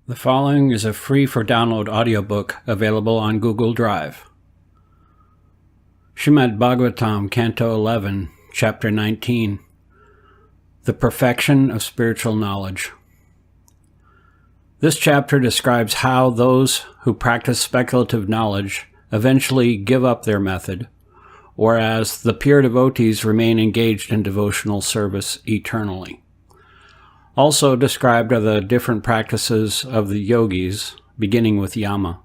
The following is a free-for-download audiobook available on Google Drive. Srimad Bhagavatam, Canto 11, Chapter 19, The Perfection of Spiritual Knowledge. This chapter describes how those who practice speculative knowledge eventually give up their method, whereas the pure devotees remain engaged in devotional service eternally. Also described are the different practices of the yogis, beginning with yama.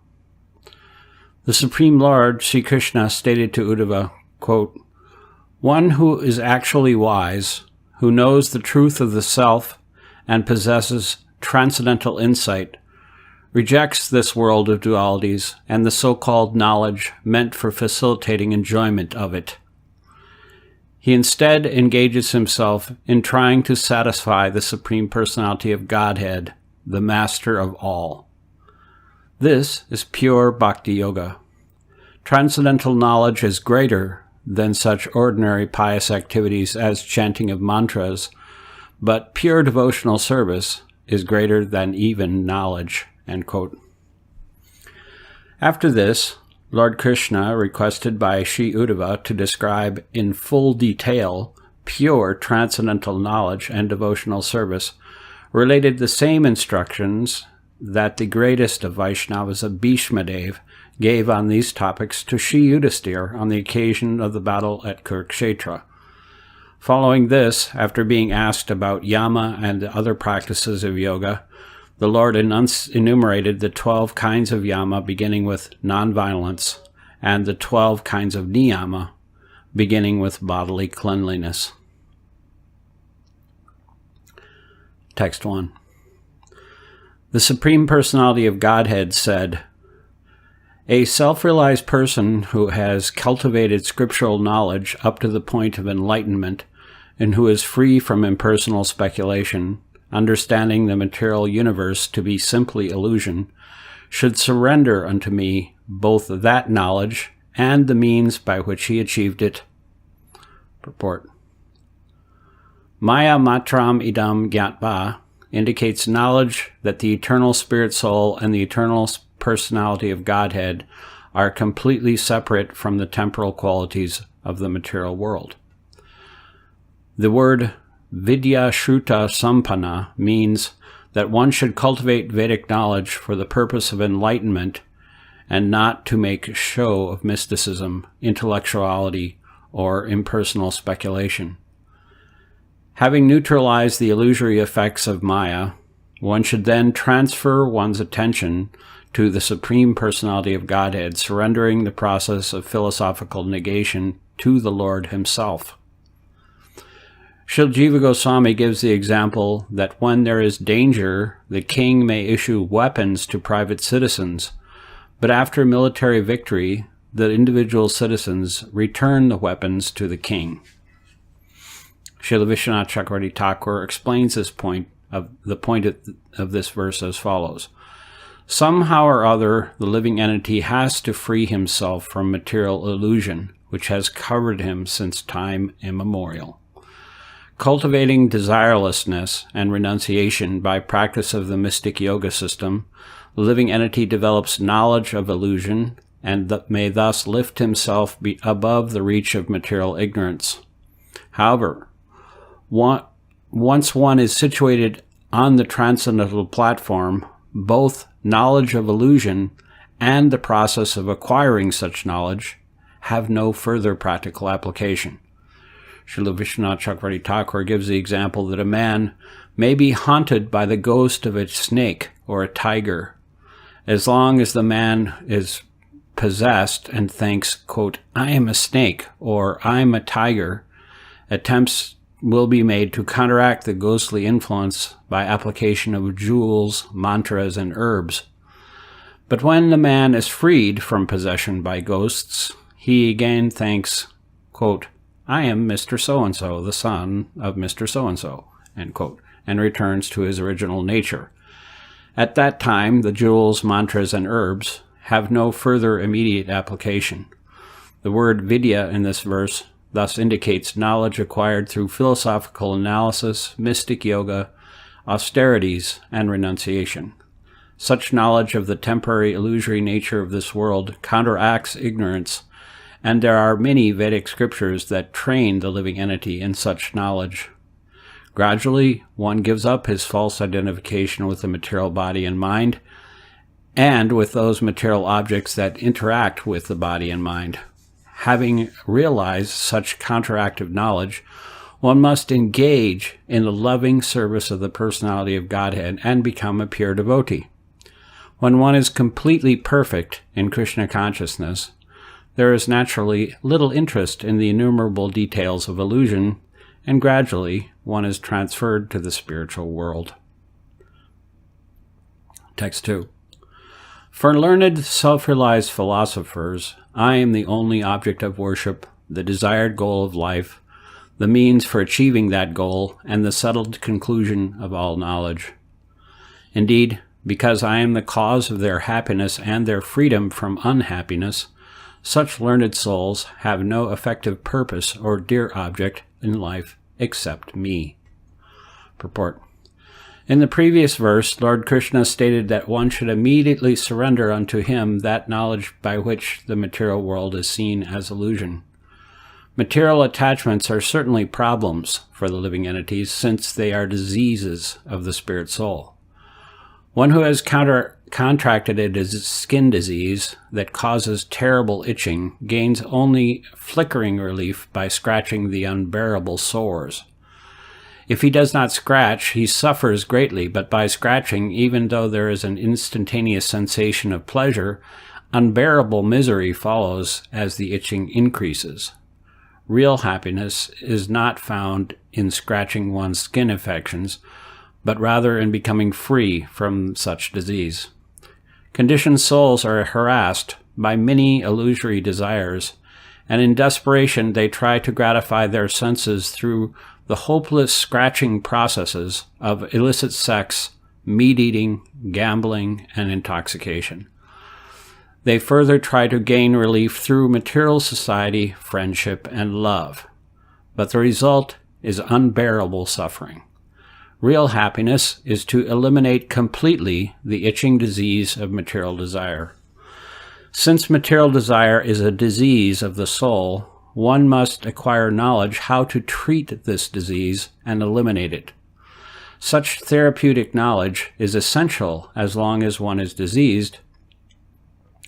The Supreme Lord, Sri Krishna, stated to Uddhava, quote, "One who is actually wise, who knows the truth of the self and possesses transcendental insight, rejects this world of dualities and the so-called knowledge meant for facilitating enjoyment of it. He instead engages himself in trying to satisfy the Supreme Personality of Godhead, the Master of all. This is pure Bhakti Yoga. Transcendental knowledge is greater than such ordinary pious activities as chanting of mantras, but pure devotional service is greater than even knowledge." End quote. After this, Lord Krishna, requested by Sri Uddhava to describe in full detail pure transcendental knowledge and devotional service, related the same instructions that the greatest of Vaishnavas, Bhishmadev, gave on these topics to Sri Yudhisthira on the occasion of the battle at Kurukshetra. Following this, after being asked about yama and the other practices of yoga, the Lord enumerated the 12 kinds of yama, beginning with non-violence, and the 12 kinds of niyama, beginning with bodily cleanliness. Text 1. The Supreme Personality of Godhead said, "A self-realized person who has cultivated scriptural knowledge up to the point of enlightenment, and who is free from impersonal speculation, understanding the material universe to be simply illusion, should surrender unto me both that knowledge and the means by which he achieved it." Purport. Maya matram idam gyatva indicates knowledge that the eternal spirit soul and the eternal personality of Godhead are completely separate from the temporal qualities of the material world. The word Vidya Shruta Sampanna means that one should cultivate Vedic knowledge for the purpose of enlightenment and not to make show of mysticism, intellectuality, or impersonal speculation. Having neutralized the illusory effects of Maya, one should then transfer one's attention to the Supreme Personality of Godhead, surrendering the process of philosophical negation to the Lord himself. Srila Jiva Goswami gives the example that when there is danger, the king may issue weapons to private citizens, but after military victory, the individual citizens return the weapons to the king. Srila Vishwanath Chakravarti Thakur explains the point of this verse as follows. Somehow or other, the living entity has to free himself from material illusion, which has covered him since time immemorial. Cultivating desirelessness and renunciation by practice of the mystic yoga system, the living entity develops knowledge of illusion and may thus lift himself above the reach of material ignorance. However, once one is situated on the transcendental platform, both knowledge of illusion and the process of acquiring such knowledge have no further practical application. Srila Vishwanath Chakravarti Thakur gives the example that a man may be haunted by the ghost of a snake or a tiger. As long as the man is possessed and thinks, quote, "I am a snake," or "I'm a tiger," attempts will be made to counteract the ghostly influence by application of jewels, mantras, and herbs. But when the man is freed from possession by ghosts, he again thinks, quote, "I am Mr. So-and-so, the son of Mr. So-and-so," end quote, and returns to his original nature. At that time, the jewels, mantras, and herbs have no further immediate application. The word vidya in this verse thus indicates knowledge acquired through philosophical analysis, mystic yoga, austerities, and renunciation. Such knowledge of the temporary illusory nature of this world counteracts ignorance, and there are many Vedic scriptures that train the living entity in such knowledge. Gradually, one gives up his false identification with the material body and mind, and with those material objects that interact with the body and mind. Having realized such counteractive knowledge, one must engage in the loving service of the personality of Godhead and become a pure devotee. When one is completely perfect in Krishna consciousness, there is naturally little interest in the innumerable details of illusion, and gradually one is transferred to the spiritual world. Text 2. For learned, self-realized philosophers, I am the only object of worship, the desired goal of life, the means for achieving that goal, and the settled conclusion of all knowledge. Indeed, because I am the cause of their happiness and their freedom from unhappiness, such learned souls have no effective purpose or dear object in life except me. Purport. In the previous verse, Lord Krishna stated that one should immediately surrender unto him that knowledge by which the material world is seen as illusion. Material attachments are certainly problems for the living entities, since they are diseases of the spirit soul. One who has contracted a skin disease that causes terrible itching gains only flickering relief by scratching the unbearable sores. If he does not scratch, he suffers greatly, but by scratching, even though there is an instantaneous sensation of pleasure, unbearable misery follows as the itching increases. Real happiness is not found in scratching one's skin affections, but rather in becoming free from such disease. Conditioned souls are harassed by many illusory desires, and in desperation they try to gratify their senses through the hopeless scratching processes of illicit sex, meat-eating, gambling, and intoxication. They further try to gain relief through material society, friendship, and love, but the result is unbearable suffering. Real happiness is to eliminate completely the itching disease of material desire. Since material desire is a disease of the soul, one must acquire knowledge how to treat this disease and eliminate it. Such therapeutic knowledge is essential as long as one is diseased,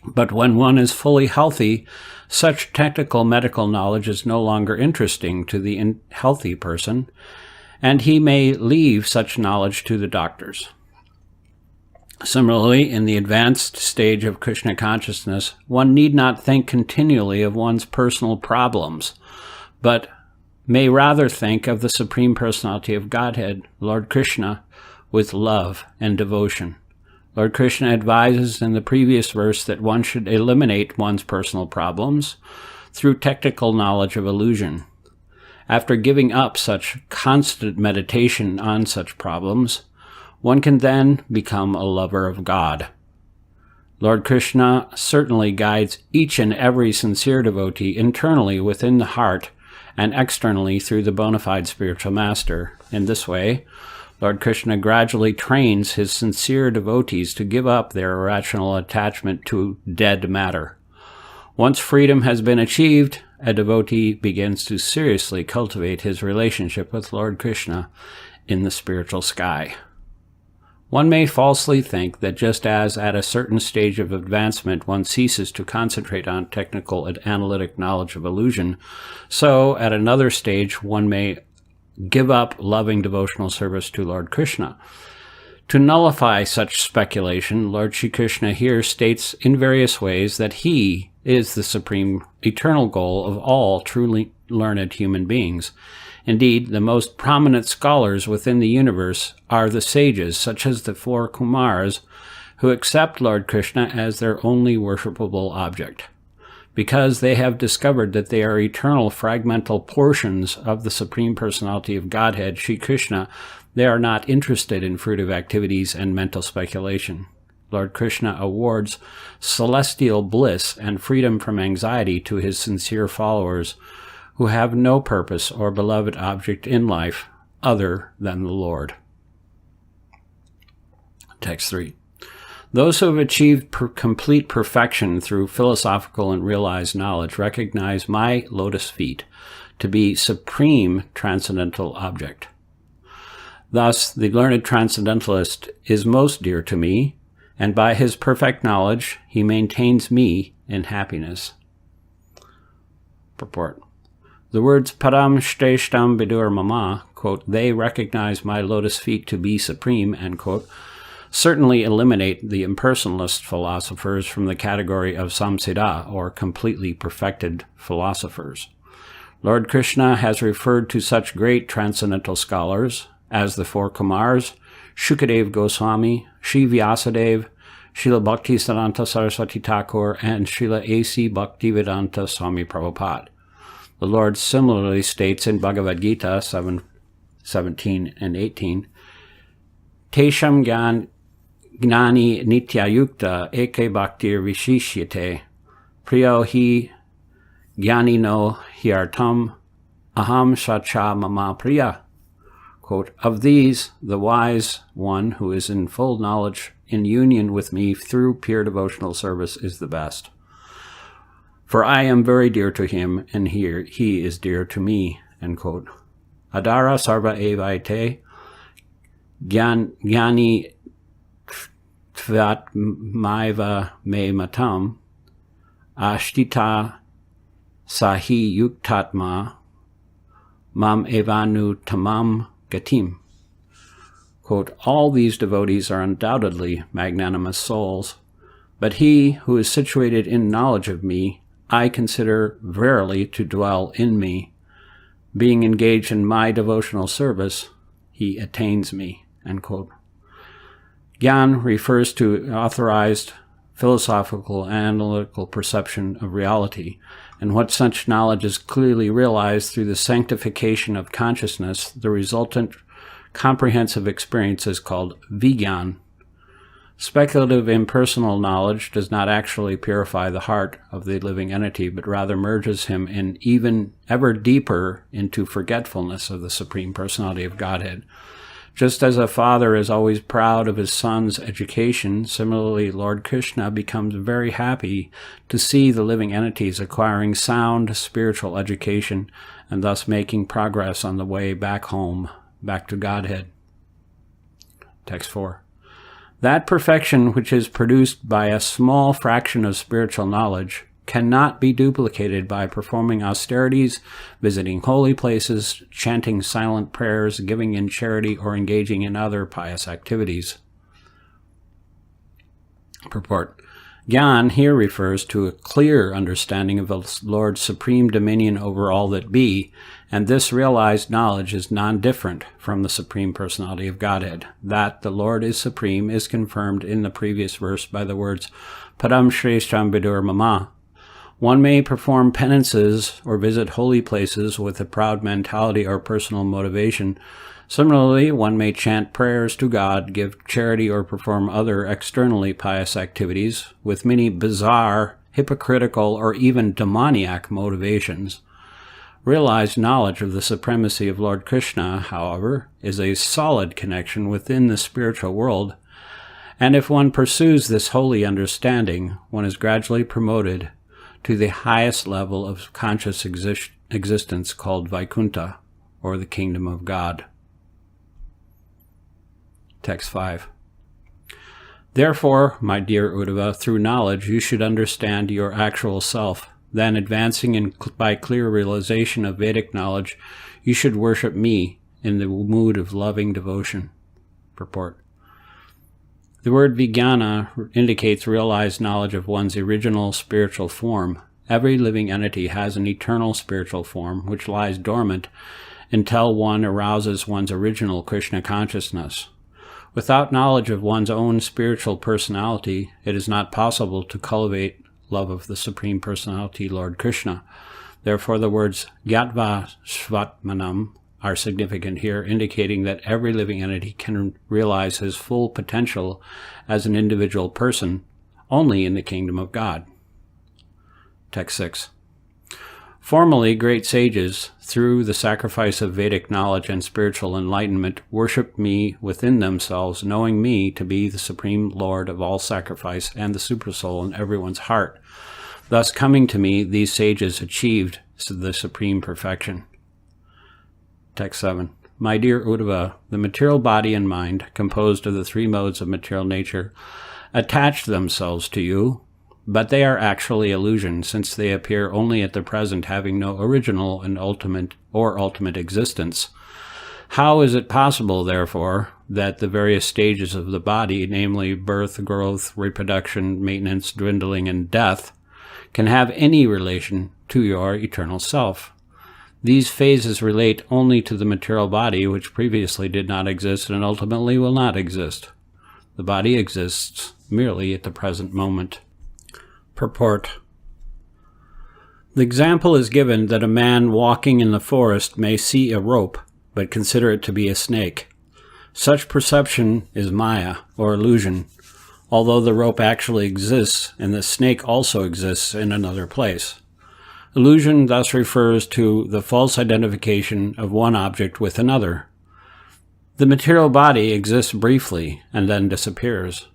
but when one is fully healthy, such technical medical knowledge is no longer interesting to the healthy person, and he may leave such knowledge to the doctors. Similarly, in the advanced stage of Krishna consciousness, one need not think continually of one's personal problems, but may rather think of the Supreme Personality of Godhead, Lord Krishna, with love and devotion. Lord Krishna advises in the previous verse that one should eliminate one's personal problems through technical knowledge of illusion. After giving up such constant meditation on such problems, one can then become a lover of God. Lord Krishna certainly guides each and every sincere devotee internally within the heart and externally through the bona fide spiritual master. In this way, Lord Krishna gradually trains his sincere devotees to give up their irrational attachment to dead matter. Once freedom has been achieved, a devotee begins to seriously cultivate his relationship with Lord Krishna in the spiritual sky. One may falsely think that just as at a certain stage of advancement one ceases to concentrate on technical and analytic knowledge of illusion, so at another stage one may give up loving devotional service to Lord Krishna. To nullify such speculation, Lord Shri Krishna here states in various ways that he is the supreme eternal goal of all truly learned human beings. Indeed, the most prominent scholars within the universe are the sages, such as the four Kumars, who accept Lord Krishna as their only worshipable object. Because they have discovered that they are eternal fragmental portions of the Supreme Personality of Godhead, Shri Krishna, they are not interested in fruitive activities and mental speculation. Lord Krishna awards celestial bliss and freedom from anxiety to his sincere followers who have no purpose or beloved object in life other than the Lord. Text 3. Those who have achieved complete perfection through philosophical and realized knowledge recognize my lotus feet to be supreme transcendental object. Thus, the learned transcendentalist is most dear to me, and by his perfect knowledge, he maintains me in happiness. Purport. The words Param Shreshtam Vidur Mama, quote, they recognize my lotus feet to be supreme, end quote, certainly eliminate the impersonalist philosophers from the category of Samsida, or completely perfected philosophers. Lord Krishna has referred to such great transcendental scholars as the four Kumars, Shukadev Goswami, Sri Vyasadeva, Srila Bhaktisiddhanta Saraswati Thakur, and Srila A.C. Bhaktivedanta Swami Prabhupada. The Lord similarly states in Bhagavad Gita 7:17 and 18, Tesham Gnani Nityayukta Eke Bhaktir Vishishyate Priyo Hi Gyani No Hyartam Aham Sacha Mama Priya. Quote, of these, the wise one who is in full knowledge in union with me through pure devotional service is the best. For I am very dear to him, and he is dear to me, end quote. Adara sarva evaite gyani tvat maiva me matam ashtita sahi yuktatma mam evanu tamam gatim. Quote, all these devotees are undoubtedly magnanimous souls, but he who is situated in knowledge of me, I consider verily to dwell in me. Being engaged in my devotional service, he attains me, end quote. Gyan refers to authorized philosophical and analytical perception of reality, and what such knowledge is clearly realized through the sanctification of consciousness, the resultant comprehensive experience is called Vigyan. Speculative impersonal knowledge does not actually purify the heart of the living entity, but rather merges him in even ever deeper into forgetfulness of the Supreme Personality of Godhead. Just as a father is always proud of his son's education, similarly Lord Krishna becomes very happy to see the living entities acquiring sound spiritual education and thus making progress on the way back home, back to Godhead. Text 4. That perfection which is produced by a small fraction of spiritual knowledge cannot be duplicated by performing austerities, visiting holy places, chanting silent prayers, giving in charity, or engaging in other pious activities. Purport. Gyan here refers to a clear understanding of the Lord's supreme dominion over all that be, and this realized knowledge is non-different from the Supreme Personality of Godhead. That the Lord is supreme is confirmed in the previous verse by the words Param Shreshtam Vidur Mama. One may perform penances or visit holy places with a proud mentality or personal motivation. Similarly, one may chant prayers to God, give charity, or perform other externally pious activities with many bizarre, hypocritical, or even demoniac motivations. Realized knowledge of the supremacy of Lord Krishna, however, is a solid connection within the spiritual world, and if one pursues this holy understanding, one is gradually promoted to the highest level of conscious existence called Vaikuntha, or the Kingdom of God. Text 5. Therefore, my dear Uddhava, through knowledge you should understand your actual self. Then, advancing by clear realization of Vedic knowledge, you should worship me in the mood of loving devotion. Purport. The word Vijnana indicates realized knowledge of one's original spiritual form. Every living entity has an eternal spiritual form, which lies dormant until one arouses one's original Krishna consciousness. Without knowledge of one's own spiritual personality, it is not possible to cultivate love of the Supreme Personality, Lord Krishna. Therefore, the words Gyatva Svatmanam are significant here, indicating that every living entity can realize his full potential as an individual person only in the kingdom of God. Text 6. Formerly, great sages, through the sacrifice of Vedic knowledge and spiritual enlightenment, worshipped me within themselves, knowing me to be the supreme Lord of all sacrifice and the supersoul in everyone's heart. Thus, coming to me, these sages achieved the supreme perfection. Text 7. My dear Uddhava, the material body and mind, composed of the three modes of material nature, attach themselves to you, but they are actually illusion, since they appear only at the present, having no original and ultimate existence. How is it possible, therefore, that the various stages of the body, namely birth, growth, reproduction, maintenance, dwindling, and death, can have any relation to your eternal self? These phases relate only to the material body, which previously did not exist and ultimately will not exist. The body exists merely at the present moment. Purport. The example is given that a man walking in the forest may see a rope, but consider it to be a snake. Such perception is Maya, or illusion, although the rope actually exists and the snake also exists in another place. Illusion thus refers to the false identification of one object with another. The material body exists briefly and then disappears.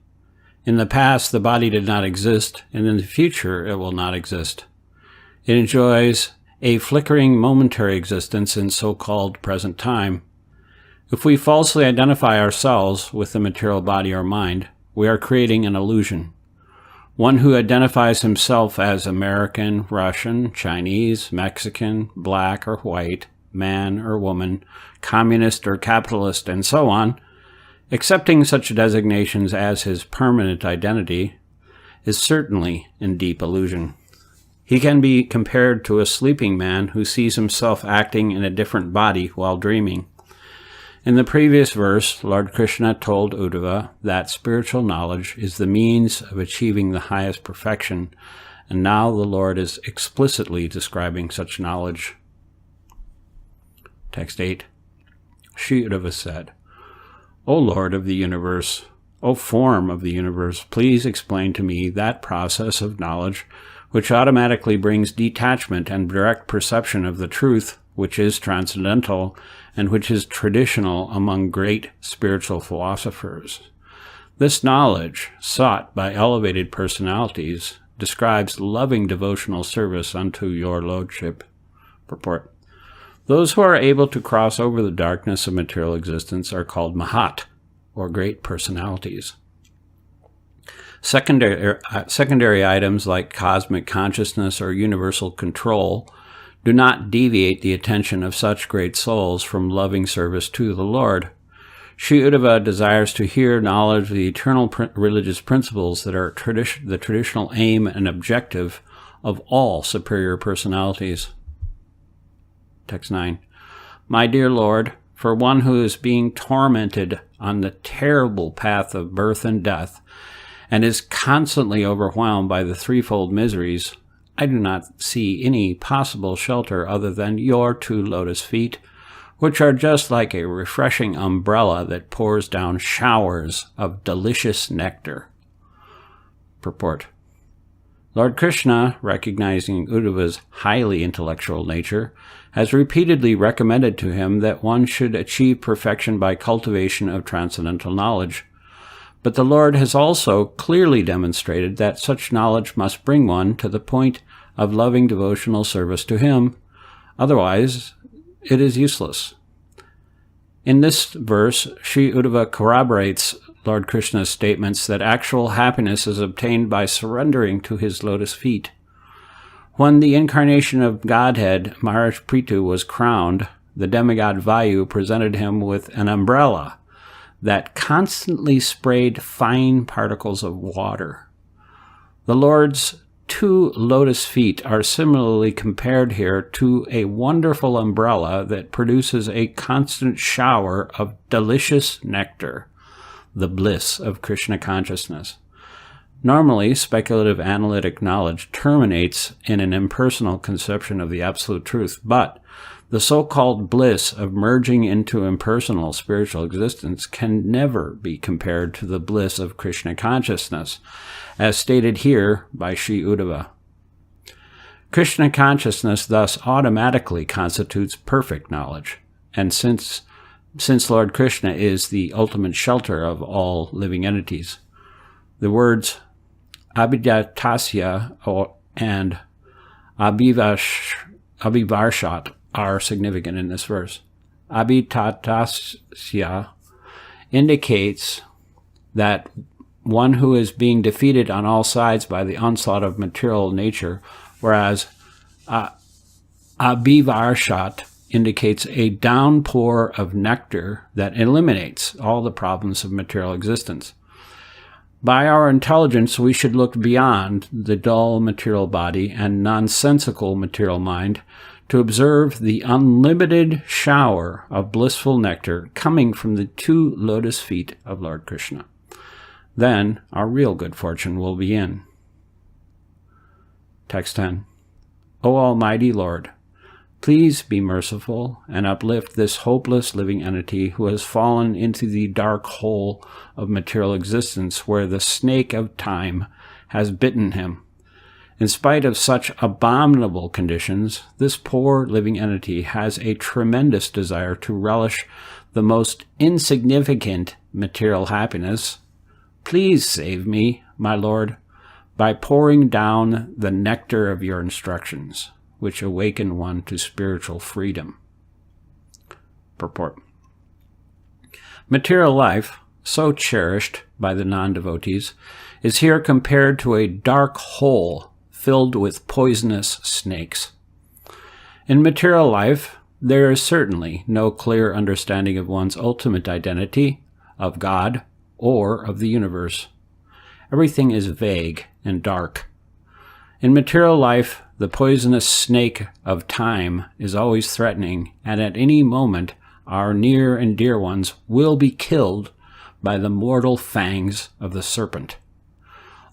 In the past, the body did not exist, and in the future, it will not exist. It enjoys a flickering momentary existence in so-called present time. If we falsely identify ourselves with the material body or mind, we are creating an illusion. One who identifies himself as American, Russian, Chinese, Mexican, black or white, man or woman, communist or capitalist, and so on, accepting such designations as his permanent identity, is certainly in deep illusion. He can be compared to a sleeping man who sees himself acting in a different body while dreaming. In the previous verse, Lord Krishna told Uddhava that spiritual knowledge is the means of achieving the highest perfection, and now the Lord is explicitly describing such knowledge. Text 8. Sri Uddhava said, O Lord of the universe, O form of the universe, please explain to me that process of knowledge which automatically brings detachment and direct perception of the truth, which is transcendental and which is traditional among great spiritual philosophers. This knowledge, sought by elevated personalities, describes loving devotional service unto your Lordship. Purport. Those who are able to cross over the darkness of material existence are called Mahat, or great personalities. Secondary items like cosmic consciousness or universal control do not deviate the attention of such great souls from loving service to the Lord. Sri Uddhava desires to hear knowledge of the eternal religious principles that are the traditional aim and objective of all superior personalities. Text 9. My dear Lord, for one who is being tormented on the terrible path of birth and death, and is constantly overwhelmed by the threefold miseries, I do not see any possible shelter other than your two lotus feet, which are just like a refreshing umbrella that pours down showers of delicious nectar. Purport. Lord Krishna, recognizing Uddhava's highly intellectual nature, has repeatedly recommended to him that one should achieve perfection by cultivation of transcendental knowledge. But the Lord has also clearly demonstrated that such knowledge must bring one to the point of loving devotional service to him. Otherwise, it is useless. In this verse, Sri Uddhava corroborates Lord Krishna's statements that actual happiness is obtained by surrendering to his lotus feet. When the incarnation of Godhead, Maharaj Prithu, was crowned, the demigod Vayu presented him with an umbrella that constantly sprayed fine particles of water. The Lord's two lotus feet are similarly compared here to a wonderful umbrella that produces a constant shower of delicious nectar, the bliss of Krishna consciousness. Normally, speculative analytic knowledge terminates in an impersonal conception of the absolute truth, but the so-called bliss of merging into impersonal spiritual existence can never be compared to the bliss of Krishna consciousness, as stated here by Sri Uddhava. Krishna consciousness thus automatically constitutes perfect knowledge, and since Lord Krishna is the ultimate shelter of all living entities, the words Abhidhatasya and Abhivarshat are significant in this verse. Abhidhatasya indicates that one who is being defeated on all sides by the onslaught of material nature, whereas Abhivarshat indicates a downpour of nectar that eliminates all the problems of material existence. By our intelligence, we should look beyond the dull material body and nonsensical material mind to observe the unlimited shower of blissful nectar coming from the two lotus feet of Lord Krishna. Then our real good fortune will begin. Text 10. O Almighty Lord, please be merciful and uplift this hopeless living entity who has fallen into the dark hole of material existence where the snake of time has bitten him. In spite of such abominable conditions, this poor living entity has a tremendous desire to relish the most insignificant material happiness. Please save me, my Lord, by pouring down the nectar of your instructions, which awaken one to spiritual freedom. Purport. Material life, so cherished by the non-devotees, is here compared to a dark hole filled with poisonous snakes. In material life, there is certainly no clear understanding of one's ultimate identity, of God, or of the universe. Everything is vague and dark. In material life, the poisonous snake of time is always threatening, and at any moment our near and dear ones will be killed by the mortal fangs of the serpent.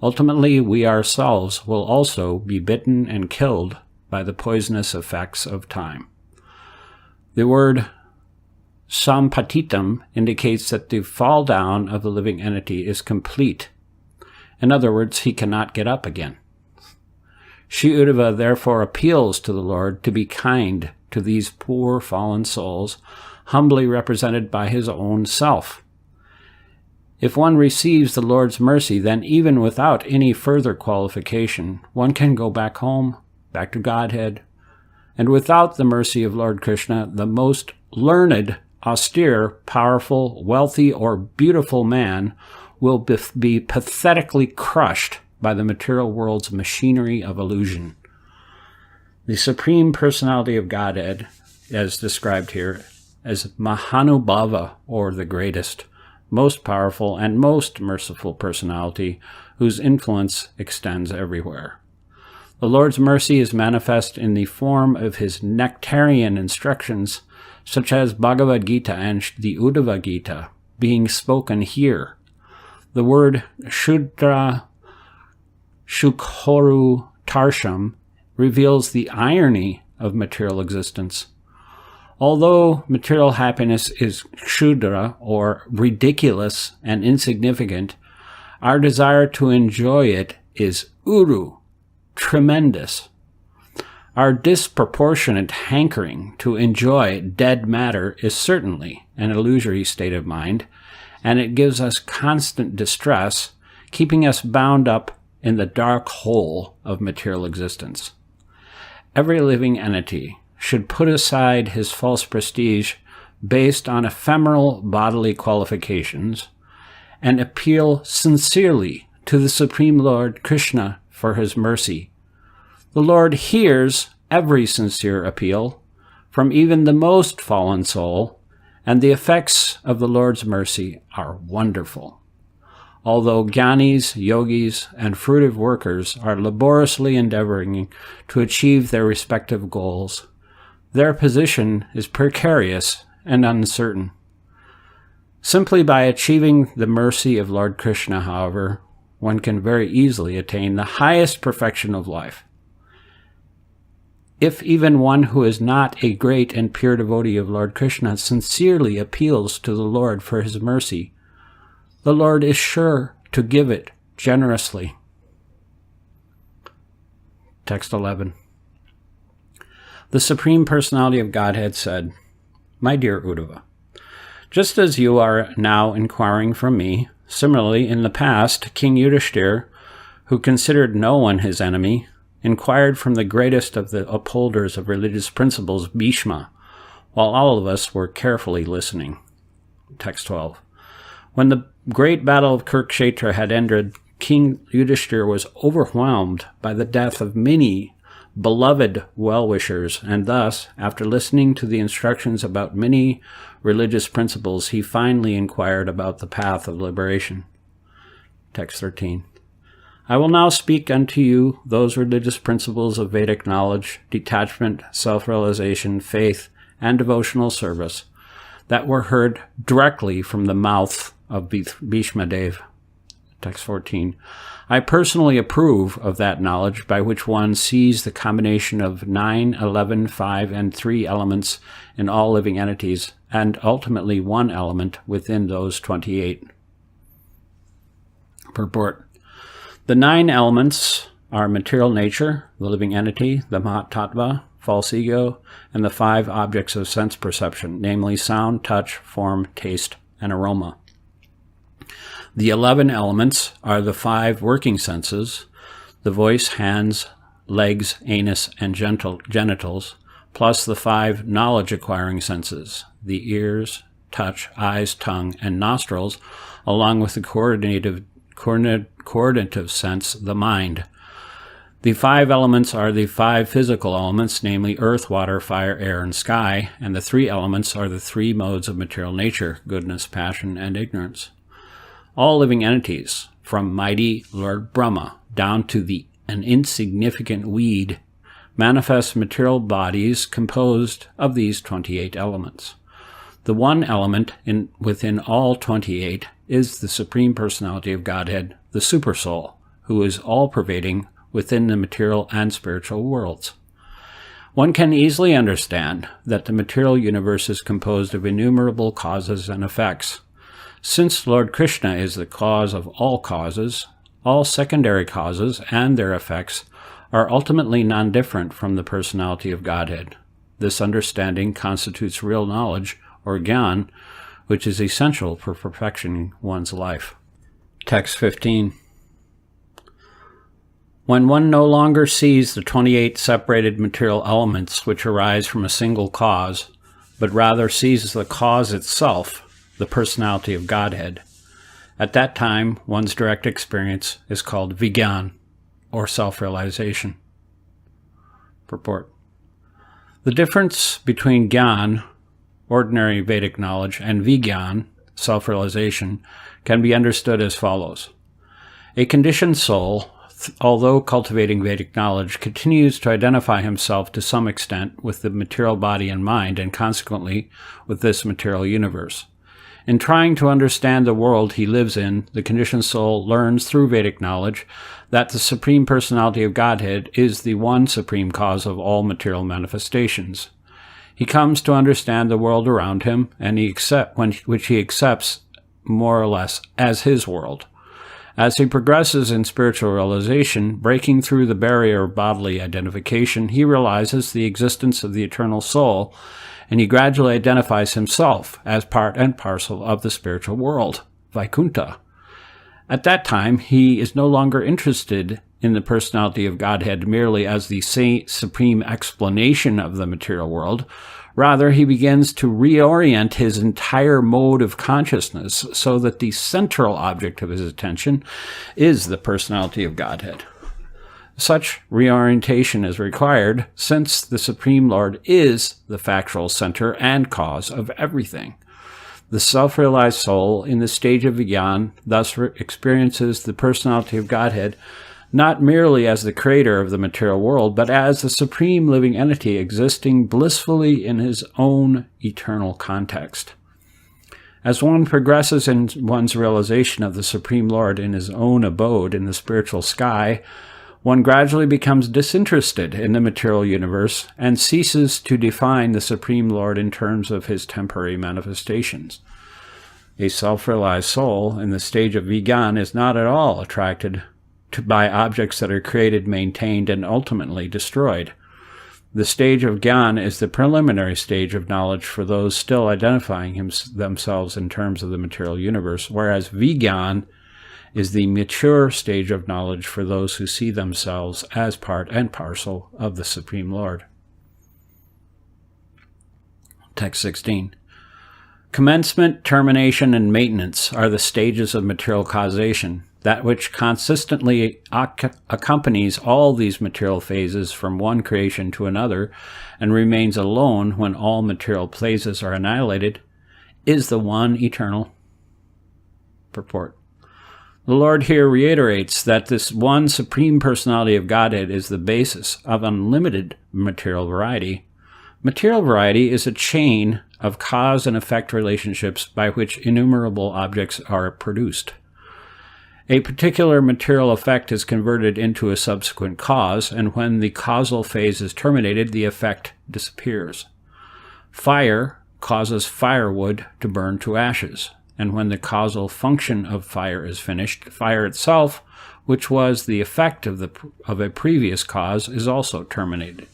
Ultimately, we ourselves will also be bitten and killed by the poisonous effects of time. The word sampatitam indicates that the fall down of the living entity is complete. In other words, he cannot get up again. Sri Uddhava therefore appeals to the Lord to be kind to these poor fallen souls, humbly represented by his own self. If one receives the Lord's mercy, then even without any further qualification, one can go back home, back to Godhead. And without the mercy of Lord Krishna, the most learned, austere, powerful, wealthy, or beautiful man will be pathetically crushed by the material world's machinery of illusion. The Supreme Personality of Godhead, as described here, as Mahanubhava, or the greatest, most powerful, and most merciful personality, whose influence extends everywhere. The Lord's mercy is manifest in the form of his nectarian instructions, such as Bhagavad Gita and the Uddhava Gita, being spoken here. The word Shudra Shukhoru Tarsham reveals the irony of material existence. Although material happiness is kshudra, or ridiculous and insignificant, our desire to enjoy it is uru, tremendous. Our disproportionate hankering to enjoy dead matter is certainly an illusory state of mind, and it gives us constant distress, keeping us bound up in the dark hole of material existence. Every living entity should put aside his false prestige based on ephemeral bodily qualifications and appeal sincerely to the Supreme Lord Krishna for his mercy. The Lord hears every sincere appeal from even the most fallen soul, and the effects of the Lord's mercy are wonderful. Although jnanis, yogis, and fruitive workers are laboriously endeavoring to achieve their respective goals, their position is precarious and uncertain. Simply by achieving the mercy of Lord Krishna, however, one can very easily attain the highest perfection of life. If even one who is not a great and pure devotee of Lord Krishna sincerely appeals to the Lord for his mercy, the Lord is sure to give it generously. Text 11. The Supreme Personality of Godhead said, "My dear Uddhava, just as you are now inquiring from me, similarly in the past, King Yudhishthira, who considered no one his enemy, inquired from the greatest of the upholders of religious principles, Bhishma, while all of us were carefully listening." Text 12. When the great battle of Kurukshetra had ended, King Yudhishthira was overwhelmed by the death of many beloved well-wishers, and thus, after listening to the instructions about many religious principles, he finally inquired about the path of liberation. Text 13. I will now speak unto you those religious principles of Vedic knowledge, detachment, self-realization, faith, and devotional service that were heard directly from the mouth of Bhishma Dev. Text 14. I personally approve of that knowledge by which one sees the combination of 9, 11, 5, and 3 elements in all living entities, and ultimately one element within those 28. Purport. The 9 elements are material nature, the living entity, the Mahatattva, false ego, and the 5 objects of sense perception, namely sound, touch, form, taste, and aroma. The 11 elements are the 5 working senses, the voice, hands, legs, anus, and genitals, plus the 5 knowledge-acquiring senses, the ears, touch, eyes, tongue, and nostrils, along with the coordinative sense, the mind. The 5 elements are the 5 physical elements, namely earth, water, fire, air, and sky, and the 3 elements are the 3 modes of material nature, goodness, passion, and ignorance. All living entities, from mighty Lord Brahma down to an insignificant weed, manifest material bodies composed of these 28 elements. The one element within all 28 is the Supreme Personality of Godhead, the Supersoul, who is all-pervading within the material and spiritual worlds. One can easily understand that the material universe is composed of innumerable causes and effects. Since Lord Krishna is the cause of all causes, all secondary causes and their effects are ultimately non-different from the personality of Godhead. This understanding constitutes real knowledge, or Gyan, which is essential for perfecting one's life. Text 15. When one no longer sees the 28 separated material elements which arise from a single cause, but rather sees the cause itself, the personality of Godhead, at that time one's direct experience is called Vigyan, or self-realization. Purport. The difference between Gyan, ordinary Vedic knowledge, and Vigyan, self-realization, can be understood as follows. A conditioned soul, although cultivating Vedic knowledge, continues to identify himself to some extent with the material body and mind, and consequently with this material universe. In trying to understand the world he lives in, the conditioned soul learns through Vedic knowledge that the Supreme Personality of Godhead is the one supreme cause of all material manifestations. He comes to understand the world around him, and which he accepts more or less as his world. As he progresses in spiritual realization, breaking through the barrier of bodily identification, he realizes the existence of the eternal soul, and he gradually identifies himself as part and parcel of the spiritual world, Vaikuntha. At that time, he is no longer interested in the personality of Godhead merely as the supreme explanation of the material world. Rather, he begins to reorient his entire mode of consciousness so that the central object of his attention is the personality of Godhead. Such reorientation is required since the Supreme Lord is the factual center and cause of everything. The self-realized soul in the stage of Vigyan thus experiences the personality of Godhead not merely as the creator of the material world, but as the supreme living entity existing blissfully in his own eternal context. As one progresses in one's realization of the Supreme Lord in his own abode in the spiritual sky, one gradually becomes disinterested in the material universe and ceases to define the Supreme Lord in terms of his temporary manifestations. A self-realized soul in the stage of Vigyan is not at all attracted by objects that are created, maintained, and ultimately destroyed. The stage of Gyan is the preliminary stage of knowledge for those still identifying themselves in terms of the material universe, whereas Vijnan is the mature stage of knowledge for those who see themselves as part and parcel of the Supreme Lord. Text 16. Commencement, termination, and maintenance are the stages of material causation, that which consistently accompanies all these material phases from one creation to another and remains alone when all material phases are annihilated, is the one eternal. Purport. The Lord here reiterates that this one Supreme Personality of Godhead is the basis of unlimited material variety. Material variety is a chain of cause and effect relationships by which innumerable objects are produced. A particular material effect is converted into a subsequent cause, and when the causal phase is terminated, the effect disappears. Fire causes firewood to burn to ashes, and when the causal function of fire is finished, fire itself, which was the effect of a previous cause, is also terminated.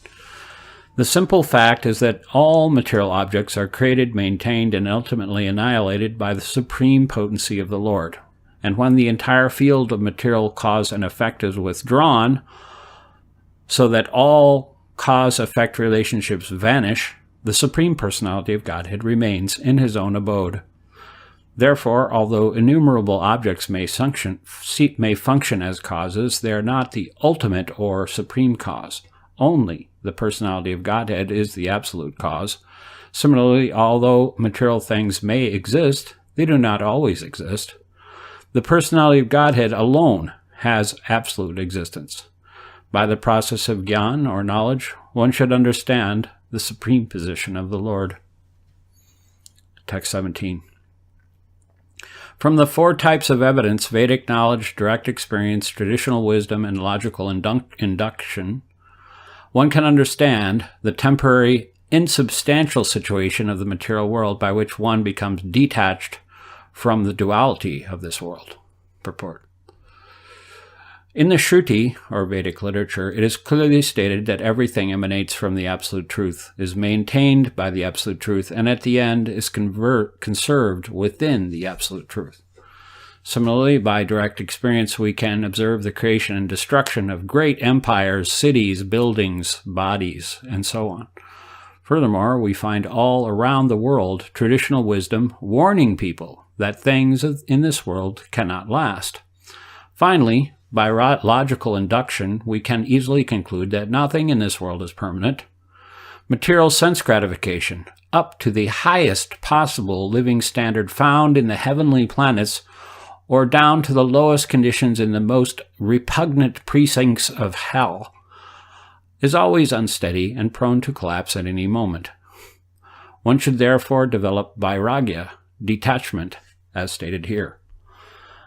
The simple fact is that all material objects are created, maintained, and ultimately annihilated by the supreme potency of the Lord. And when the entire field of material cause and effect is withdrawn, so that all cause-effect relationships vanish, the Supreme Personality of Godhead remains in his own abode. Therefore, although innumerable objects may function as causes, they are not the ultimate or supreme cause. Only the personality of Godhead is the absolute cause. Similarly, although material things may exist, they do not always exist. The personality of Godhead alone has absolute existence. By the process of Gyan, or knowledge, one should understand the supreme position of the Lord. Text 17. From the four types of evidence, Vedic knowledge, direct experience, traditional wisdom, and logical induction, one can understand the temporary, insubstantial situation of the material world by which one becomes detached from the duality of this world. Purport. In the Shruti, or Vedic literature, it is clearly stated that everything emanates from the Absolute Truth, is maintained by the Absolute Truth, and at the end is conserved within the Absolute Truth. Similarly, by direct experience, we can observe the creation and destruction of great empires, cities, buildings, bodies, and so on. Furthermore, we find all around the world traditional wisdom warning people that things in this world cannot last. Finally, by logical induction, we can easily conclude that nothing in this world is permanent. Material sense gratification, up to the highest possible living standard found in the heavenly planets, or down to the lowest conditions in the most repugnant precincts of hell, is always unsteady and prone to collapse at any moment. One should therefore develop vairagya, detachment, as stated here.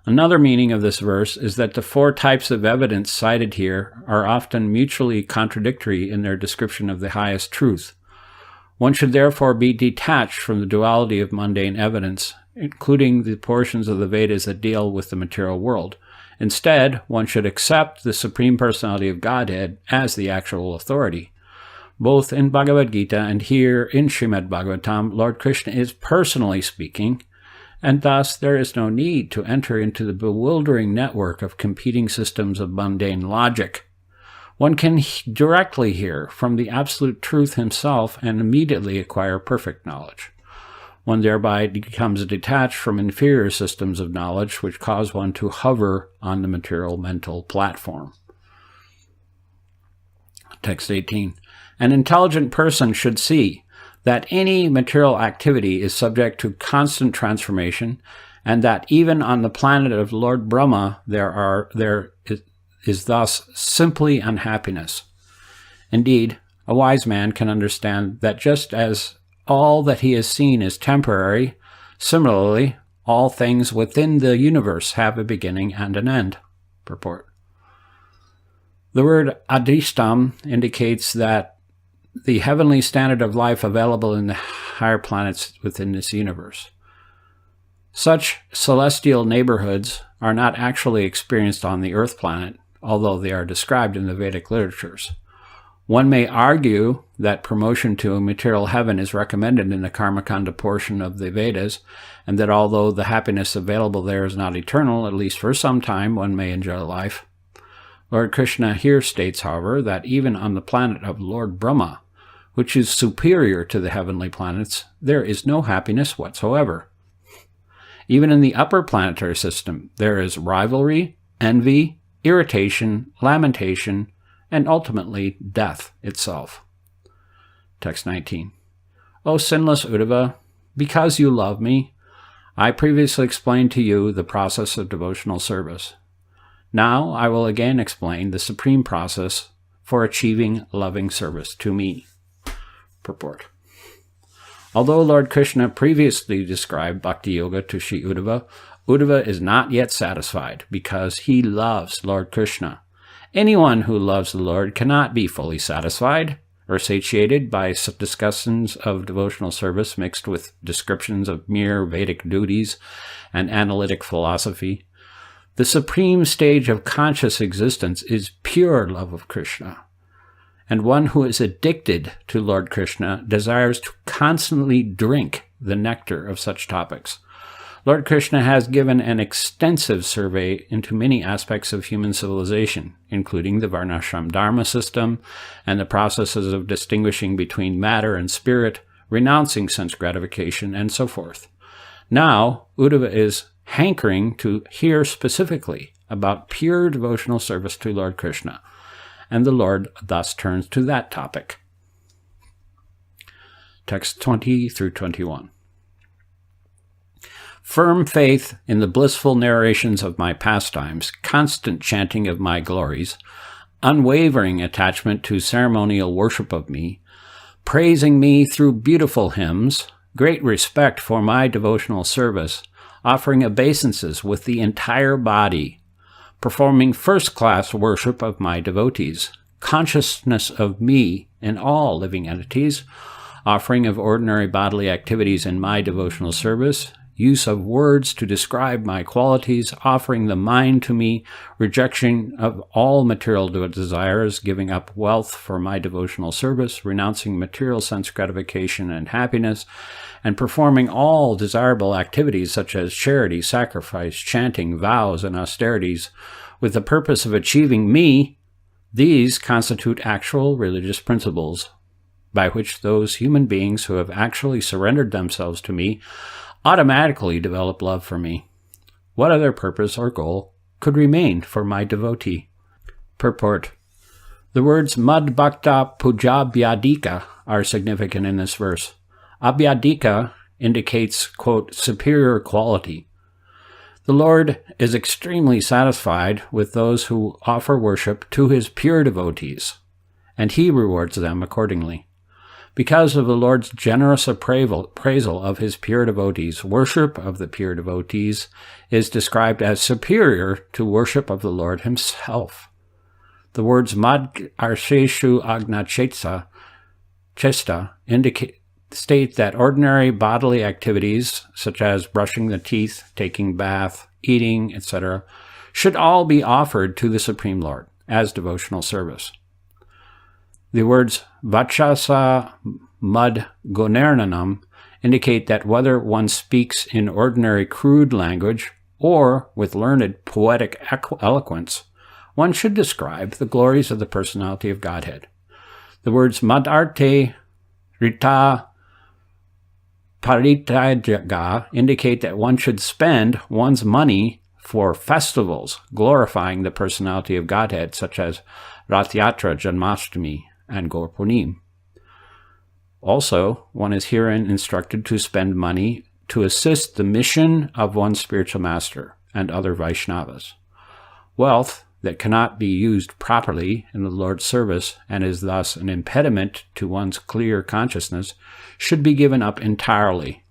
Another meaning of this verse is that the four types of evidence cited here are often mutually contradictory in their description of the highest truth. One should therefore be detached from the duality of mundane evidence, including the portions of the Vedas that deal with the material world. Instead, one should accept the Supreme Personality of Godhead as the actual authority. Both in Bhagavad Gita and here in Srimad Bhagavatam, Lord Krishna is personally speaking, and thus there is no need to enter into the bewildering network of competing systems of mundane logic. One can directly hear from the Absolute Truth himself and immediately acquire perfect knowledge. One thereby becomes detached from inferior systems of knowledge which cause one to hover on the material mental platform. Text 18. An intelligent person should see that any material activity is subject to constant transformation, and that even on the planet of Lord Brahma there is thus simply unhappiness. Indeed, a wise man can understand that just as all that he has seen is temporary, similarly, all things within the universe have a beginning and an end. Purport. The word adishtam indicates that the heavenly standard of life available in the higher planets within this universe. Such celestial neighborhoods are not actually experienced on the Earth planet, although they are described in the Vedic literatures. One may argue that promotion to a material heaven is recommended in the Karmakanda portion of the Vedas, and that although the happiness available there is not eternal, at least for some time one may enjoy life. Lord Krishna here states, however, that even on the planet of Lord Brahma, which is superior to the heavenly planets, there is no happiness whatsoever. Even in the upper planetary system, there is rivalry, envy, irritation, lamentation, and ultimately death itself. Text 19. O sinless Uddhava, because you love me, I previously explained to you the process of devotional service. Now I will again explain the supreme process for achieving loving service to me. Purport. Although Lord Krishna previously described Bhakti Yoga to Sri Uddhava, Uddhava is not yet satisfied because he loves Lord Krishna. Anyone who loves the Lord cannot be fully satisfied or satiated by discussions of devotional service mixed with descriptions of mere Vedic duties and analytic philosophy. The supreme stage of conscious existence is pure love of Krishna, and one who is addicted to Lord Krishna desires to constantly drink the nectar of such topics. Lord Krishna has given an extensive survey into many aspects of human civilization, including the Varnashram Dharma system and the processes of distinguishing between matter and spirit, renouncing sense gratification, and so forth. Now, Uddhava is hankering to hear specifically about pure devotional service to Lord Krishna, and the Lord thus turns to that topic. Text 20 through 21. Firm faith in the blissful narrations of my pastimes, constant chanting of my glories, unwavering attachment to ceremonial worship of me, praising me through beautiful hymns, great respect for my devotional service, offering obeisances with the entire body, performing first-class worship of my devotees, consciousness of me in all living entities, offering of ordinary bodily activities in my devotional service, use of words to describe my qualities, offering the mind to me, rejection of all material desires, giving up wealth for my devotional service, renouncing material sense gratification and happiness, and performing all desirable activities such as charity, sacrifice, chanting, vows, and austerities, with the purpose of achieving me, these constitute actual religious principles by which those human beings who have actually surrendered themselves to me automatically develop love for me. What other purpose or goal could remain for my devotee? Purport. The words Mad Bhakta Pujabhyadika are significant in this verse. Abhyadika indicates, quote, superior quality. The Lord is extremely satisfied with those who offer worship to his pure devotees, and he rewards them accordingly. Because of the Lord's generous appraisal of his pure devotees, worship of the pure devotees is described as superior to worship of the Lord himself. The words Mad Arsheshu Agna Chesta state that ordinary bodily activities, such as brushing the teeth, taking bath, eating, etc., should all be offered to the Supreme Lord as devotional service. The words Vachasa Mad Gunernanam indicate that whether one speaks in ordinary crude language or with learned poetic eloquence, one should describe the glories of the personality of Godhead. The words Madarte Rita Paritajaga indicate that one should spend one's money for festivals glorifying the personality of Godhead, such as Rath Yatra, Janmashtami, and Gaur Punim. Also, one is herein instructed to spend money to assist the mission of one's spiritual master and other Vaishnavas. Wealth that cannot be used properly in the Lord's service and is thus an impediment to one's clear consciousness should be given up entirely.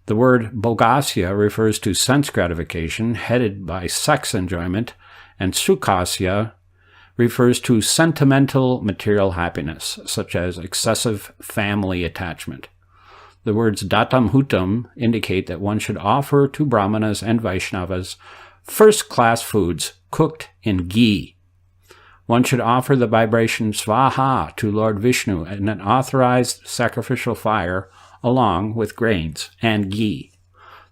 The word Bhogasya refers to sense gratification headed by sex enjoyment, and Sukhasya refers to sentimental material happiness, such as excessive family attachment. The words Datam Hutam indicate that one should offer to Brahmanas and Vaishnavas first-class foods cooked in ghee. one should offer the vibration Svaha to Lord Vishnu in an authorized sacrificial fire along with grains and ghee.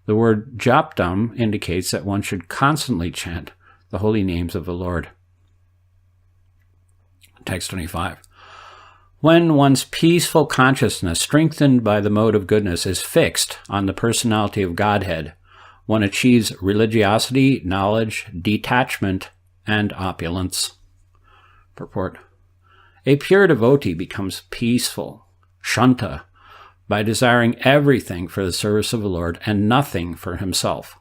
The word Japtam indicates that one should constantly chant the holy names of the Lord. Text 25. When one's peaceful consciousness, strengthened by the mode of goodness, is fixed on the personality of Godhead, one achieves religiosity, knowledge, detachment, and opulence. Purport. A pure devotee becomes peaceful, shanta, by desiring everything for the service of the Lord and nothing for himself.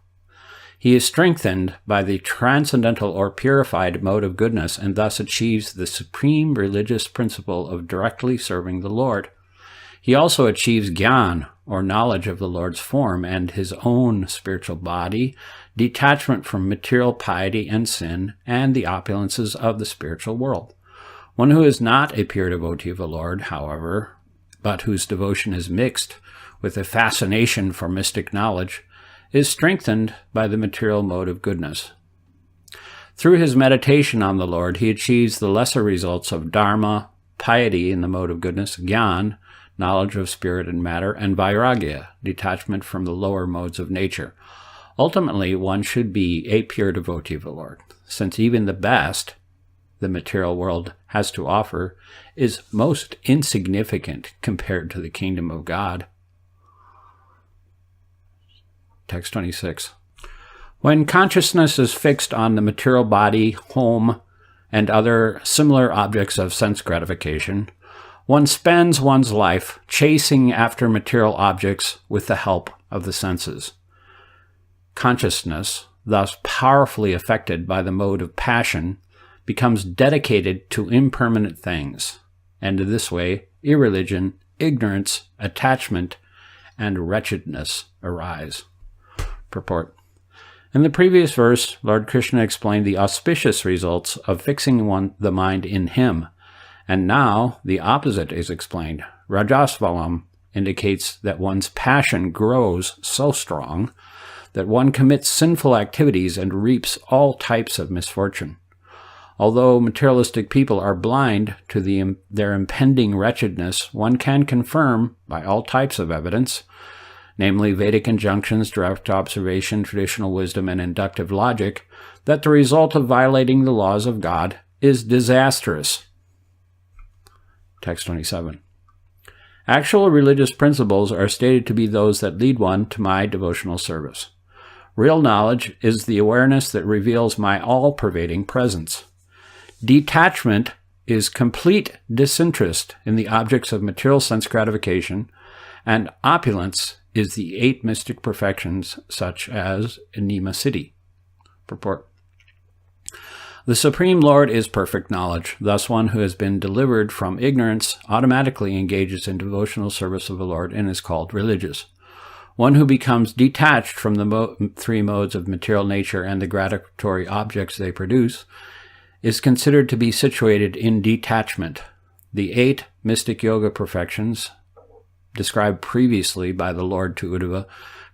He is strengthened by the transcendental or purified mode of goodness and thus achieves the supreme religious principle of directly serving the Lord. He also achieves jnana, or knowledge of the Lord's form and his own spiritual body, detachment from material piety and sin, and the opulences of the spiritual world. One who is not a pure devotee of the Lord, however, but whose devotion is mixed with a fascination for mystic knowledge, is strengthened by the material mode of goodness. Through his meditation on the Lord, he achieves the lesser results of dharma, piety in the mode of goodness, jnana, knowledge of spirit and matter, and vairagya, detachment from the lower modes of nature. Ultimately, one should be a pure devotee of the Lord, since even the best the material world has to offer is most insignificant compared to the kingdom of God. Text 26. When consciousness is fixed on the material body, home, and other similar objects of sense gratification, one spends one's life chasing after material objects with the help of the senses. Consciousness, thus powerfully affected by the mode of passion, becomes dedicated to impermanent things, and in this way, irreligion, ignorance, attachment, and wretchedness arise. Purport. In the previous verse, Lord Krishna explained the auspicious results of fixing the mind in him, and now the opposite is explained. Rajasvalam indicates that one's passion grows so strong that one commits sinful activities and reaps all types of misfortune. Although materialistic people are blind to their impending wretchedness, one can confirm, by all types of evidence, namely Vedic injunctions, direct observation, traditional wisdom, and inductive logic, that the result of violating the laws of God is disastrous. Text 27. Actual religious principles are stated to be those that lead one to my devotional service. Real knowledge is the awareness that reveals my all-pervading presence. Detachment is complete disinterest in the objects of material sense gratification, and opulence is the 8 mystic perfections, such as Nima Siddhi. Purport. The Supreme Lord is perfect knowledge. Thus one who has been delivered from ignorance automatically engages in devotional service of the Lord and is called religious. One who becomes detached from the 3 modes of material nature and the gratitory objects they produce is considered to be situated in detachment. The 8 mystic yoga perfections, described previously by the Lord to Uddhava,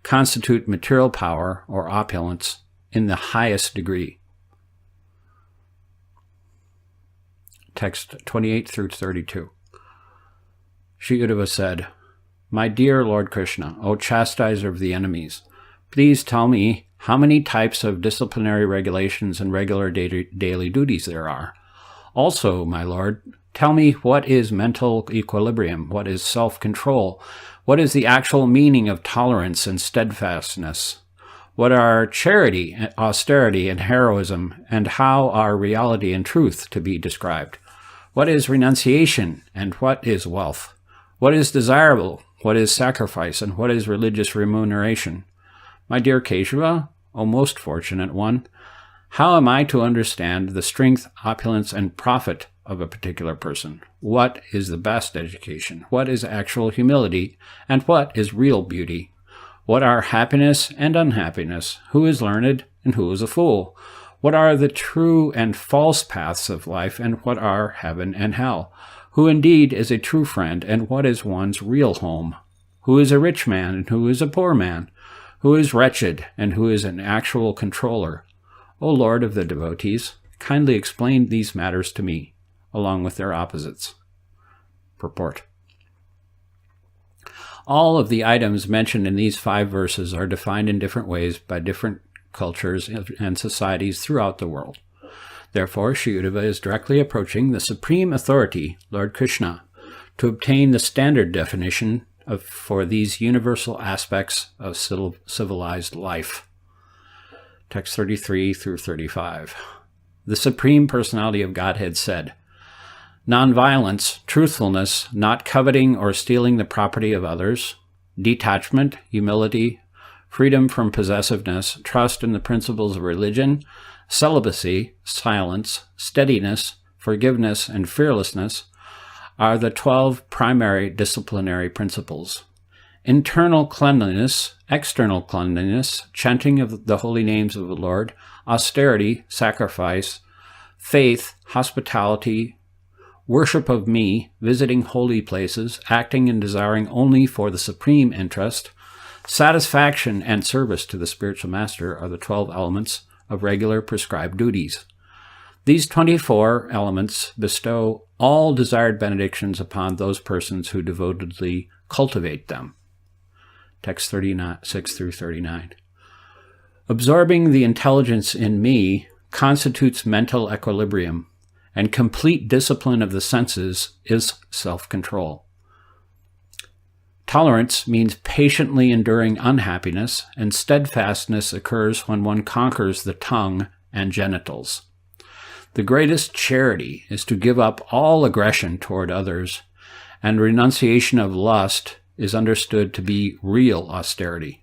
constitute material power or opulence in the highest degree. Text 28 through 32. Sri Uddhava said, My dear Lord Krishna, O chastiser of the enemies, please tell me how many types of disciplinary regulations and regular daily duties there are. Also, my Lord, tell me what is mental equilibrium, what is self-control, what is the actual meaning of tolerance and steadfastness, what are charity, austerity, and heroism, and how are reality and truth to be described? What is renunciation, and what is wealth? What is desirable, what is sacrifice, and what is religious remuneration? My dear Keshava, O most fortunate one, how am I to understand the strength, opulence, and profit of a particular person? What is the best education? What is actual humility? And what is real beauty? What are happiness and unhappiness? Who is learned and who is a fool? What are the true and false paths of life, and what are heaven and hell? Who indeed is a true friend, and what is one's real home? Who is a rich man, and who is a poor man? Who is wretched, and who is an actual controller? O Lord of the devotees, kindly explain these matters to me, along with their opposites. Purport. All of the items mentioned in these 5 verses are defined in different ways by different cultures and societies throughout the world. Therefore, Sri Uddhava is directly approaching the supreme authority, Lord Krishna, to obtain the standard definition for these universal aspects of civilized life. Text 33 through 35. The Supreme Personality of Godhead said, "Nonviolence, truthfulness, not coveting or stealing the property of others, detachment, humility, freedom from possessiveness, trust in the principles of religion, celibacy, silence, steadiness, forgiveness, and fearlessness are the 12 primary disciplinary principles. Internal cleanliness, external cleanliness, chanting of the holy names of the Lord, austerity, sacrifice, faith, hospitality, worship of me, visiting holy places, acting and desiring only for the supreme interest, satisfaction and service to the spiritual master are the 12 elements of regular prescribed duties. These 24 elements bestow all desired benedictions upon those persons who devotedly cultivate them." Text 36 through 39. Absorbing the intelligence in me constitutes mental equilibrium, and complete discipline of the senses is self-control. Tolerance means patiently enduring unhappiness, and steadfastness occurs when one conquers the tongue and genitals. The greatest charity is to give up all aggression toward others, and renunciation of lust is understood to be real austerity.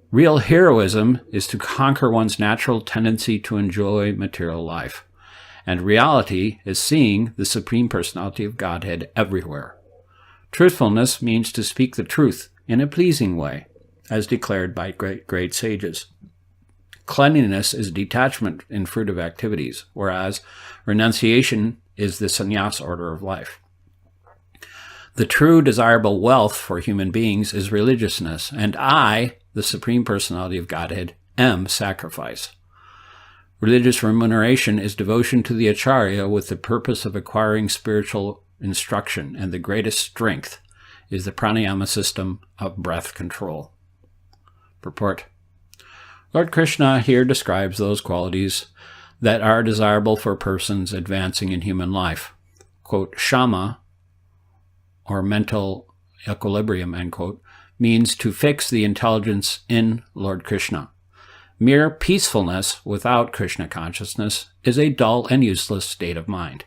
Real heroism is to conquer one's natural tendency to enjoy material life, and reality is seeing the Supreme Personality of Godhead everywhere. Truthfulness means to speak the truth in a pleasing way, as declared by great sages. Cleanliness is detachment in fruitive activities, whereas renunciation is the sannyas order of life. The true desirable wealth for human beings is religiousness, and I, the Supreme Personality of Godhead, am sacrifice. Religious remuneration is devotion to the acharya with the purpose of acquiring spiritual instruction, and the greatest strength is the pranayama system of breath control. Purport. Lord Krishna here describes those qualities that are desirable for persons advancing in human life. Quote, shama, or mental equilibrium, end quote, means to fix the intelligence in Lord Krishna. Mere peacefulness without Krishna consciousness is a dull and useless state of mind.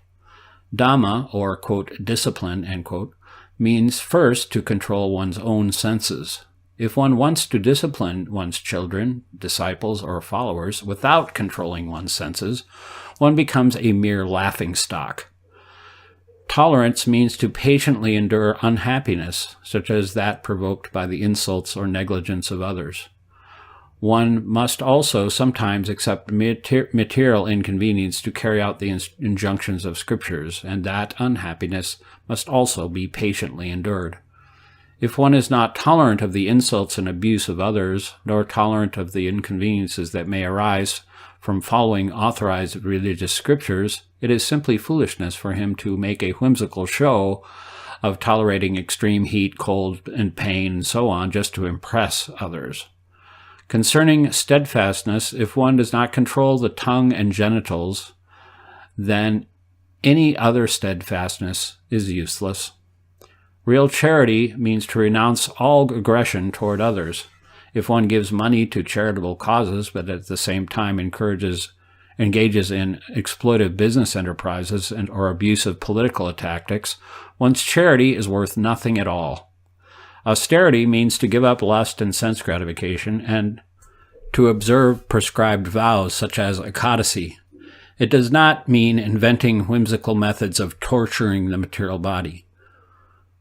Dhamma, or, quote, discipline, end quote, means first to control one's own senses. If one wants to discipline one's children, disciples, or followers without controlling one's senses, one becomes a mere laughingstock. Tolerance means to patiently endure unhappiness, such as that provoked by the insults or negligence of others. One must also sometimes accept material inconvenience to carry out the injunctions of scriptures, and that unhappiness must also be patiently endured. If one is not tolerant of the insults and abuse of others, nor tolerant of the inconveniences that may arise from following authorized religious scriptures, it is simply foolishness for him to make a whimsical show of tolerating extreme heat, cold, and pain, and so on, just to impress others. Concerning steadfastness, if one does not control the tongue and genitals, then any other steadfastness is useless. Real charity means to renounce all aggression toward others. If one gives money to charitable causes, but at the same time engages in exploitive business enterprises or abusive political tactics, one's charity is worth nothing at all. Austerity means to give up lust and sense gratification and to observe prescribed vows such as Ekadasi. It does not mean inventing whimsical methods of torturing the material body.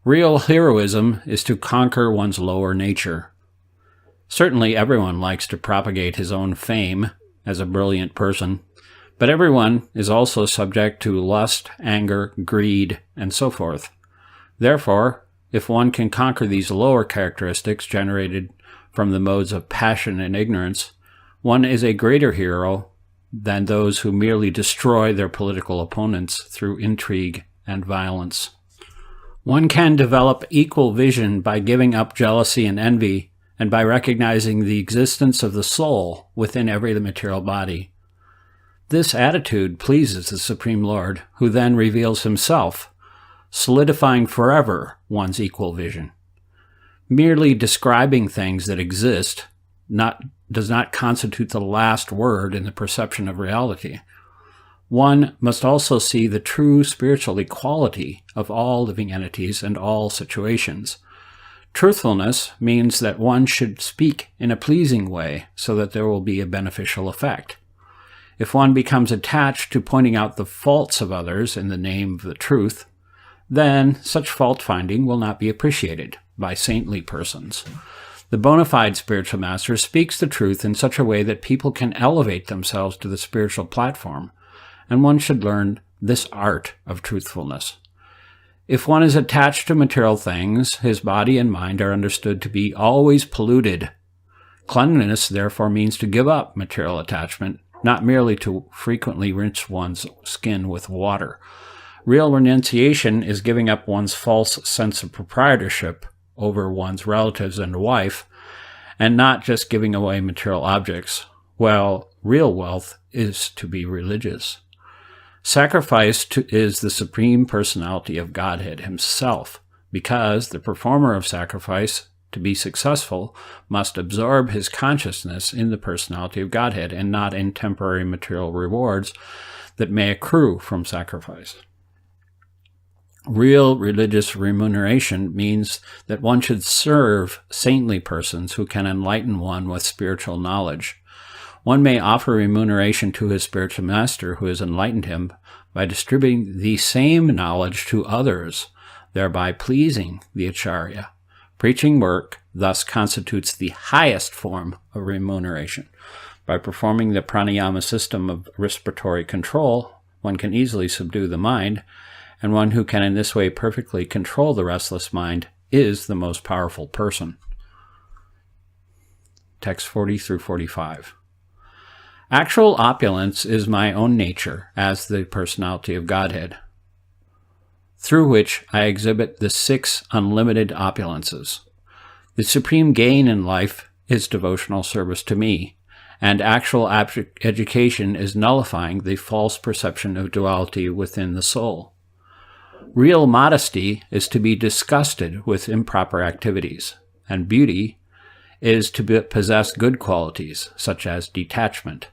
Real heroism is to conquer one's lower nature. Certainly everyone likes to propagate his own fame as a brilliant person, but everyone is also subject to lust, anger, greed, and so forth. Therefore, if one can conquer these lower characteristics generated from the modes of passion and ignorance, one is a greater hero than those who merely destroy their political opponents through intrigue and violence. One can develop equal vision by giving up jealousy and envy, and by recognizing the existence of the soul within every material body. This attitude pleases the Supreme Lord, who then reveals himself, solidifying forever one's equal vision. Merely describing things that exist does not constitute the last word in the perception of reality. One must also see the true spiritual equality of all living entities and all situations. Truthfulness means that one should speak in a pleasing way so that there will be a beneficial effect. If one becomes attached to pointing out the faults of others in the name of the truth, then such fault-finding will not be appreciated by saintly persons. The bona fide spiritual master speaks the truth in such a way that people can elevate themselves to the spiritual platform, and one should learn this art of truthfulness. If one is attached to material things, his body and mind are understood to be always polluted. Cleanliness, therefore, means to give up material attachment, not merely to frequently rinse one's skin with water. Real renunciation is giving up one's false sense of proprietorship over one's relatives and wife, and not just giving away material objects. Well, real wealth is to be religious. Sacrifice is the Supreme Personality of Godhead himself, because the performer of sacrifice, to be successful, must absorb his consciousness in the personality of Godhead and not in temporary material rewards that may accrue from sacrifice. Real religious remuneration means that one should serve saintly persons who can enlighten one with spiritual knowledge. One may offer remuneration to his spiritual master who has enlightened him by distributing the same knowledge to others, thereby pleasing the Acharya. Preaching work thus constitutes the highest form of remuneration. By performing the pranayama system of respiratory control, one can easily subdue the mind, and one who can in this way perfectly control the restless mind is the most powerful person. Text 40 through 45. Actual opulence is my own nature as the personality of Godhead, through which I exhibit the 6 unlimited opulences. The supreme gain in life is devotional service to me, and actual education is nullifying the false perception of duality within the soul. Real modesty is to be disgusted with improper activities, and beauty is to possess good qualities, such as detachment.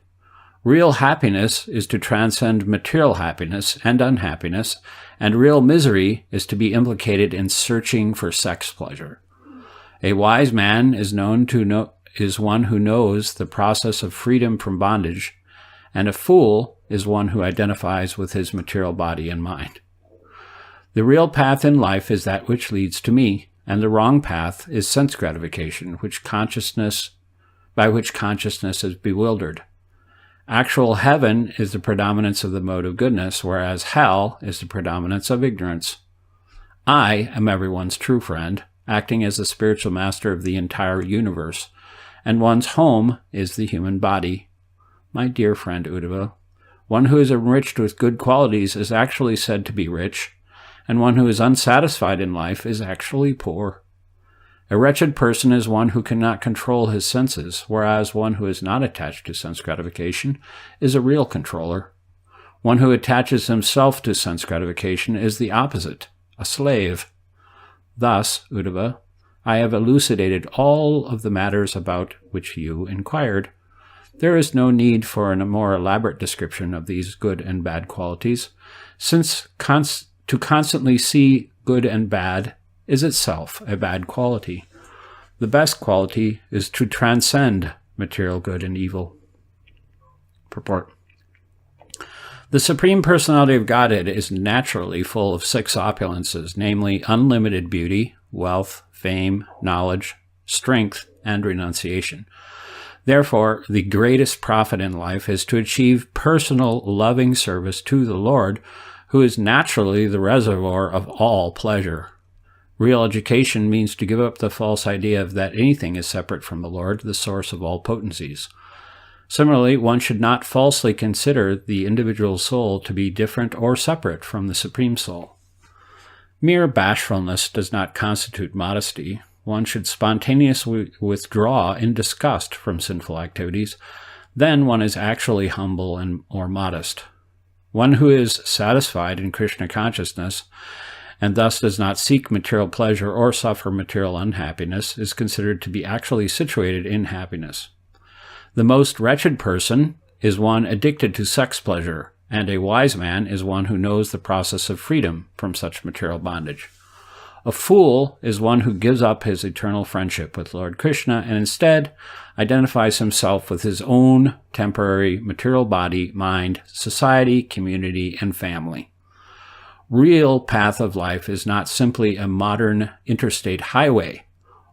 Real happiness is to transcend material happiness and unhappiness, and real misery is to be implicated in searching for sex pleasure. A wise man is one who knows the process of freedom from bondage, and a fool is one who identifies with his material body and mind. The real path in life is that which leads to me, and the wrong path is sense gratification, by which consciousness is bewildered. Actual heaven is the predominance of the mode of goodness, whereas hell is the predominance of ignorance. I am everyone's true friend, acting as the spiritual master of the entire universe, and one's home is the human body. My dear friend Uddhava, one who is enriched with good qualities is actually said to be rich, and one who is unsatisfied in life is actually poor. A wretched person is one who cannot control his senses, whereas one who is not attached to sense gratification is a real controller. One who attaches himself to sense gratification is the opposite, a slave. Thus, Uddhava, I have elucidated all of the matters about which you inquired. There is no need for a more elaborate description of these good and bad qualities, since to constantly see good and bad is itself a bad quality. The best quality is to transcend material good and evil. Purport. The Supreme Personality of Godhead is naturally full of 6 opulences, namely unlimited beauty, wealth, fame, knowledge, strength, and renunciation. Therefore, the greatest profit in life is to achieve personal, loving service to the Lord, who is naturally the reservoir of all pleasure. Real education means to give up the false idea that anything is separate from the Lord, the source of all potencies. Similarly, one should not falsely consider the individual soul to be different or separate from the Supreme Soul. Mere bashfulness does not constitute modesty. One should spontaneously withdraw in disgust from sinful activities. Then one is actually humble or modest. One who is satisfied in Krishna consciousness and thus does not seek material pleasure or suffer material unhappiness is considered to be actually situated in happiness. The most wretched person is one addicted to sex pleasure, and a wise man is one who knows the process of freedom from such material bondage. A fool is one who gives up his eternal friendship with Lord Krishna and instead identifies himself with his own temporary material body, mind, society, community, and family. Real path of life is not simply a modern interstate highway,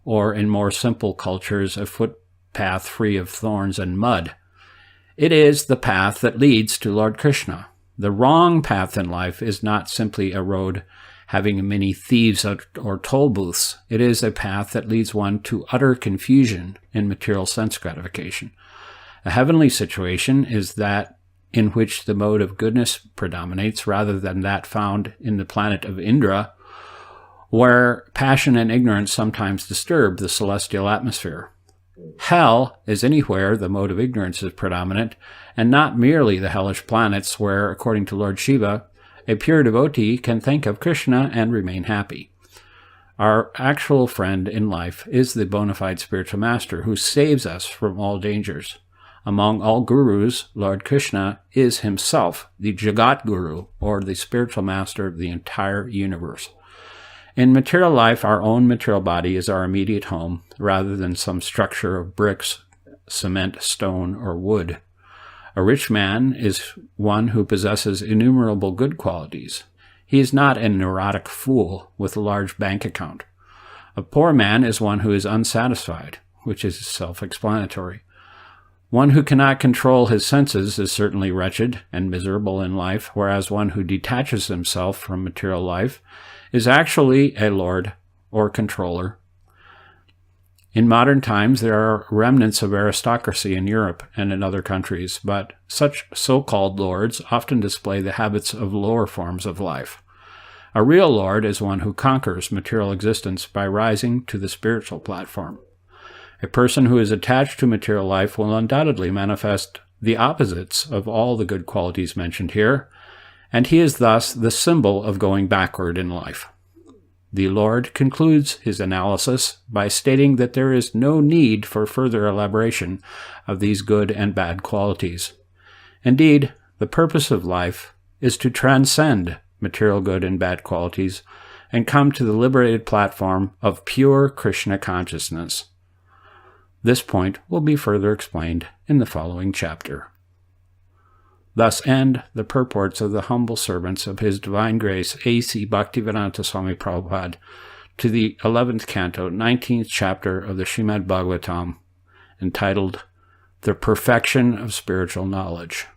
or in more simple cultures, a footpath free of thorns and mud. It is the path that leads to Lord Krishna. The wrong path in life is not simply a road having many thieves or toll booths. It is a path that leads one to utter confusion in material sense gratification. A heavenly situation is that in which the mode of goodness predominates rather than that found in the planet of Indra, where passion and ignorance sometimes disturb the celestial atmosphere. Hell is anywhere the mode of ignorance is predominant, and not merely the hellish planets where, according to Lord Shiva, a pure devotee can think of Krishna and remain happy. Our actual friend in life is the bona fide spiritual master who saves us from all dangers. Among all gurus, Lord Krishna is himself the Jagat Guru, or the spiritual master of the entire universe. In material life, our own material body is our immediate home, rather than some structure of bricks, cement, stone, or wood. A rich man is one who possesses innumerable good qualities. He is not a neurotic fool with a large bank account. A poor man is one who is unsatisfied, which is self-explanatory. One who cannot control his senses is certainly wretched and miserable in life, whereas one who detaches himself from material life is actually a lord or controller. In modern times, there are remnants of aristocracy in Europe and in other countries, but such so-called lords often display the habits of lower forms of life. A real lord is one who conquers material existence by rising to the spiritual platform. A person who is attached to material life will undoubtedly manifest the opposites of all the good qualities mentioned here, and he is thus the symbol of going backward in life. The Lord concludes his analysis by stating that there is no need for further elaboration of these good and bad qualities. Indeed, the purpose of life is to transcend material good and bad qualities and come to the liberated platform of pure Krishna consciousness. This point will be further explained in the following chapter. Thus end the purports of the humble servants of His Divine Grace A.C. Bhaktivedanta Swami Prabhupada to the 11th canto, 19th chapter of the Srimad Bhagavatam, entitled The Perfection of Spiritual Knowledge.